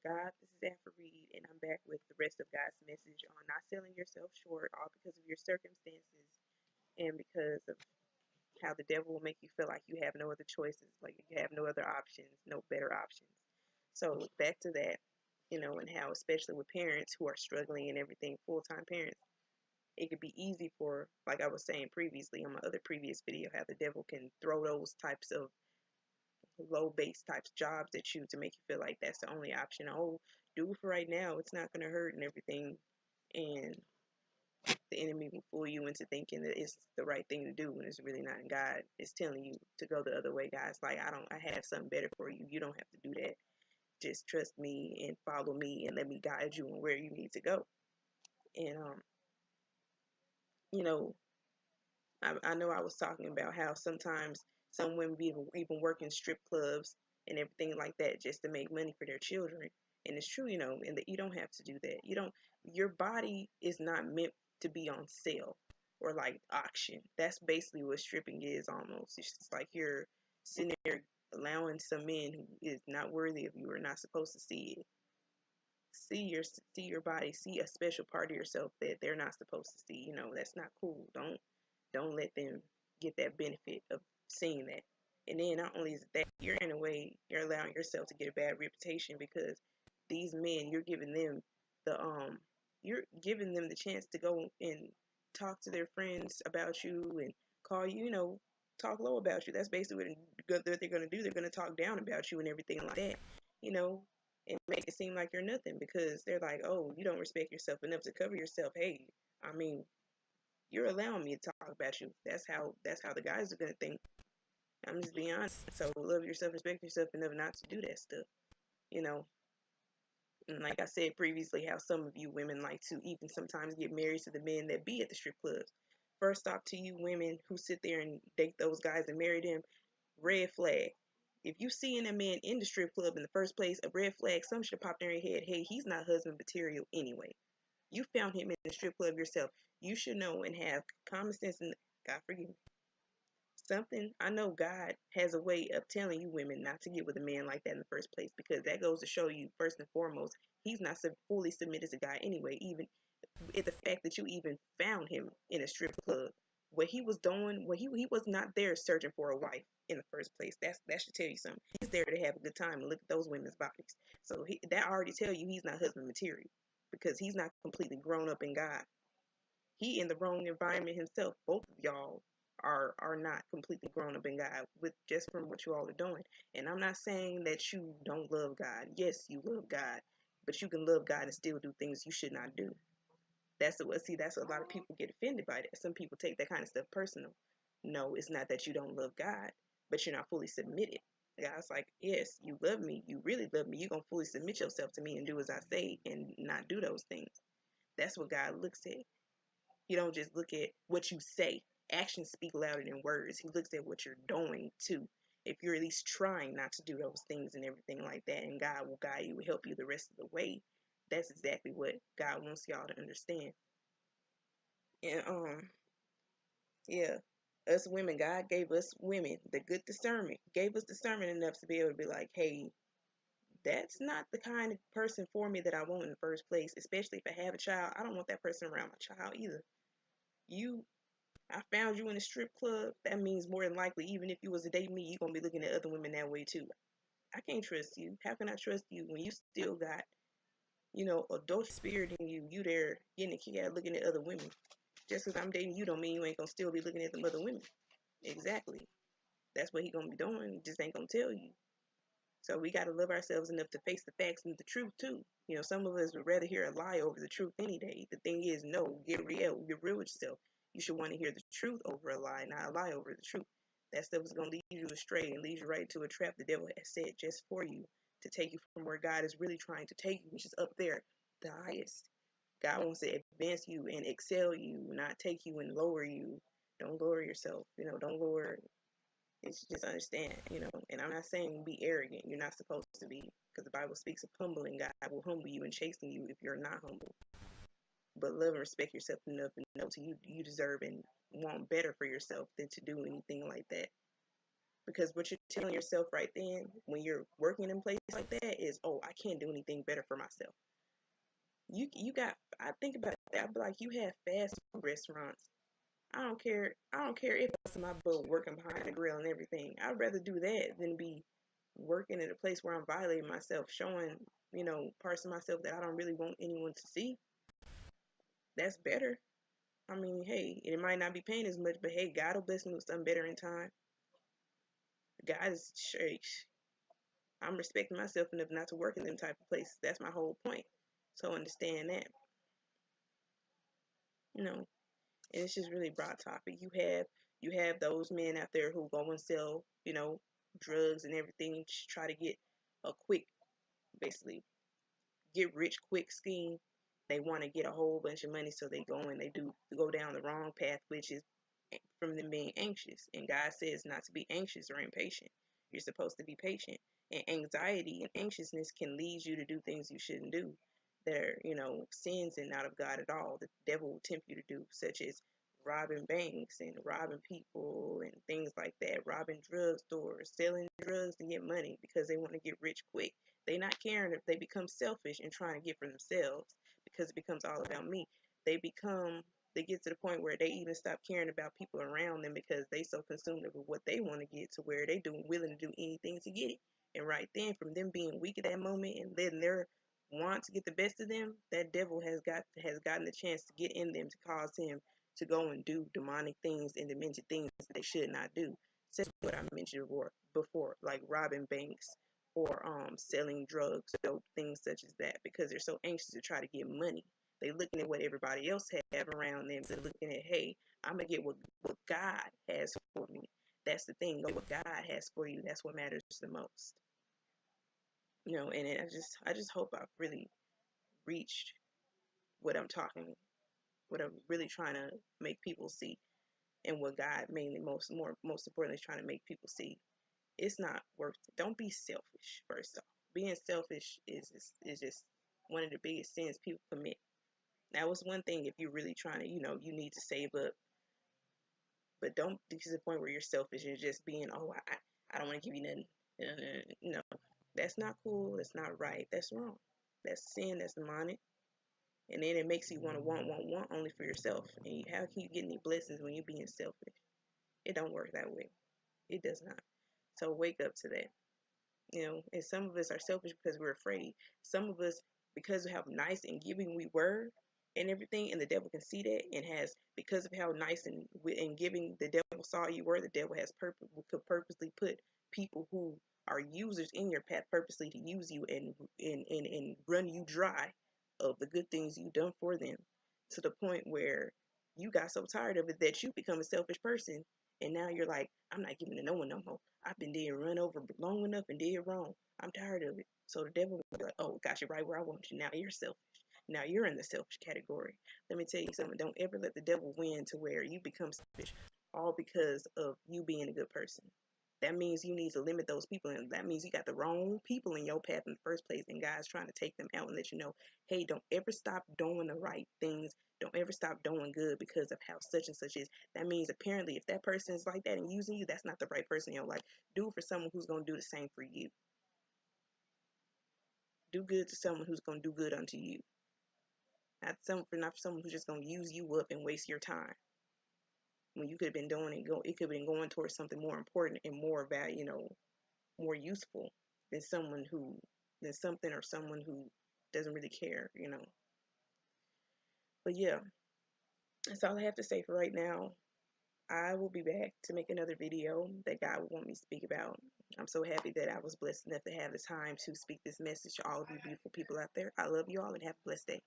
God. This is Afra Reed, and I'm back with the rest of God's message on not selling yourself short, all because of your circumstances and because of how the devil will make you feel like you have no other choices, like you have no other options, no better options. So back to that, and how especially with parents who are struggling and everything, full-time parents, it could be easy for, like I was saying previously on my other previous video, how the devil can throw those types of low base types jobs at you to make you feel like that's the only option. Oh, do it for right now. It's not going to hurt and everything. And the enemy will fool you into thinking that it's the right thing to do when it's really not. And God is telling you to go the other way. God's like, I have something better for you. You don't have to do that. Just trust me and follow me and let me guide you on where you need to go. And, you know, I know I was talking about how sometimes some women even work in strip clubs and everything like that just to make money for their children. And it's true, and that you don't have to do that. Your body is not meant to be on sale or like auction. That's basically what stripping is almost. It's just like you're sitting there allowing some men who is not worthy of you or not supposed to see it. See your body, see a special part of yourself that they're not supposed to see. That's not cool. Don't let them get that benefit of seeing that. And then not only is that, you're allowing yourself to get a bad reputation because these men, you're giving them the chance to go and talk to their friends about you and call you, talk low about you. That's basically what they're going to do. They're going to talk down about you and everything like that, you know, and make it seem like you're nothing because they're like, oh, you don't respect yourself enough to cover yourself. Hey, I mean, you're allowing me to talk about you. That's how the guys are gonna think. I'm just being honest. So love yourself, respect yourself enough not to do that stuff. You know. And like I said previously, how some of you women like to even sometimes get married to the men that be at the strip clubs. First off, to you women who sit there and date those guys and marry them, red flag. If you seeing a man in the strip club in the first place, a red flag, some should pop in your head. Hey, he's not husband material anyway. You found him in the strip club yourself. You should know and have common sense and God forgive me. Something I know God has a way of telling you women not to get with a man like that in the first place because that goes to show you first and foremost he's not fully submitted to God anyway. Even the fact that you even found him in a strip club, what he was doing, he was not there searching for a wife in the first place. That should tell you something. He's there to have a good time and look at those women's bodies. So that already tell you he's not husband material because he's not completely grown up in God. He in the wrong environment himself. Both of y'all are not completely grown up in God with just from what you all are doing. And I'm not saying that you don't love God. Yes, you love God, but you can love God and still do things you should not do. That's a lot of people get offended by that. Some people take that kind of stuff personal. No, it's not that you don't love God, but you're not fully submitted. God's like, yes, you love me, you really love me. You're gonna fully submit yourself to me and do as I say and not do those things. That's what God looks at. He don't just look at what you say. Actions speak louder than words. He looks at what you're doing too. If you're at least trying not to do those things and everything like that, and God will guide you and help you the rest of the way, that's exactly what God wants y'all to understand. And yeah, us women, God gave us women the good discernment. Gave us discernment enough to be able to be like, hey, that's not the kind of person for me that I want in the first place. Especially if I have a child, I don't want that person around my child either. You I found you in a strip club, that means more than likely, even if you was to date me, you're gonna be looking at other women that way too. I can't trust you. How can I trust you when you still got, adult spirit in you? You there getting a kick out looking at other women. Just because I'm dating you don't mean you ain't gonna still be looking at them other women. Exactly. That's what he gonna be doing. He just ain't gonna tell you. So we gotta love ourselves enough to face the facts and the truth too. Some of us would rather hear a lie over the truth any day. The thing is, no, get real with yourself. You should want to hear the truth over a lie, not a lie over the truth. That stuff is gonna lead you astray and lead you right into a trap the devil has set just for you to take you from where God is really trying to take you, which is up there, the highest. God wants to advance you and excel you, not take you and lower you. Don't lower yourself. Don't lower. It's just understand, and I'm not saying be arrogant. You're not supposed to be, because the Bible speaks of humbling. God will humble you and chasten you if you're not humble. But love and respect yourself enough and know you deserve and want better for yourself than to do anything like that. Because what you're telling yourself right then when you're working in places like that is, oh, I can't do anything better for myself. You got, I think about that. I'd be like, you have fast food restaurants. I don't care if it's my butt working behind the grill and everything. I'd rather do that than be working at a place where I'm violating myself, showing, parts of myself that I don't really want anyone to see. That's better. I mean, hey, it might not be paying as much, but hey, God will bless me with something better in time. God is straight. I'm respecting myself enough not to work in them type of places. That's my whole point. So understand that. You know, and it's just really broad topic. You have those men out there who go and sell, drugs and everything to try to get a quick, basically get rich quick scheme. They want to get a whole bunch of money, so they go and they do go down the wrong path, which is from them being anxious. And God says not to be anxious or impatient. You're supposed to be patient. And anxiety and anxiousness can lead you to do things you shouldn't do. They're, sins and not of God at all. The devil will tempt you to do, such as robbing banks and robbing people and things like that, robbing drugstores, selling drugs to get money because they want to get rich quick. They're not caring if they become selfish and trying to get for themselves because it becomes all about me. They get to the point where they even stop caring about people around them because they so consumed with what they want to get to where they willing to do anything to get it. And right then, from them being weak at that moment and letting their want to get the best of them, that devil has gotten the chance to get in them to cause him to go and do demonic things and demented things that they should not do. Such as what I mentioned before, like robbing banks or selling drugs, things such as that, because they're so anxious to try to get money. They looking at what everybody else have around them. They're looking at, hey, I'm gonna get what God has for me. That's the thing. Know what God has for you. That's what matters the most. And I just hope I've really reached what what I'm really trying to make people see, and what God mainly most importantly is trying to make people see. It's not worth it. Don't be selfish. First off, being selfish is just one of the biggest sins people commit. That was one thing if you're really trying to, you need to save up, but don't get to the point where you're selfish and just being, oh, I don't want to give you nothing. No, that's not cool. That's not right. That's wrong. That's sin. That's demonic. And then it makes you want only for yourself. And how can you get any blessings when you're being selfish? It don't work that way. It does not. So wake up to that. And some of us are selfish because we're afraid. Some of us, because of how nice and giving we were and everything, and the devil can see that, and has, because of how nice and giving the devil saw you were, the devil could purposely put people who are users in your path purposely to use you and run you dry of the good things you've done for them, to the point where you got so tired of it that you become a selfish person. And now you're like, I'm not giving to no one no more. I've been dead run over long enough and did wrong. I'm tired of it. So the devil will be like, oh, got you right where I want you. Now you're selfish. Now you're in the selfish category. Let me tell you something. Don't ever let the devil win to where you become selfish, all because of you being a good person. That means you need to limit those people, and that means you got the wrong people in your path in the first place, and God's trying to take them out and let you know, hey, don't ever stop doing the right things. Don't ever stop doing good because of how such and such is. That means apparently if that person is like that and using you, that's not the right person in your life. Do it for someone who's going to do the same for you. Do good to someone who's going to do good unto you. Not for someone who's just going to use you up and waste your time. When you could have been doing it could have been going towards something more important and more value, more useful than something or someone who doesn't really care. But yeah, that's all I have to say for right now. I will be back to make another video that God would want me to speak about. I'm so happy that I was blessed enough to have the time to speak this message to all of you beautiful people out there. I love you all and have a blessed day.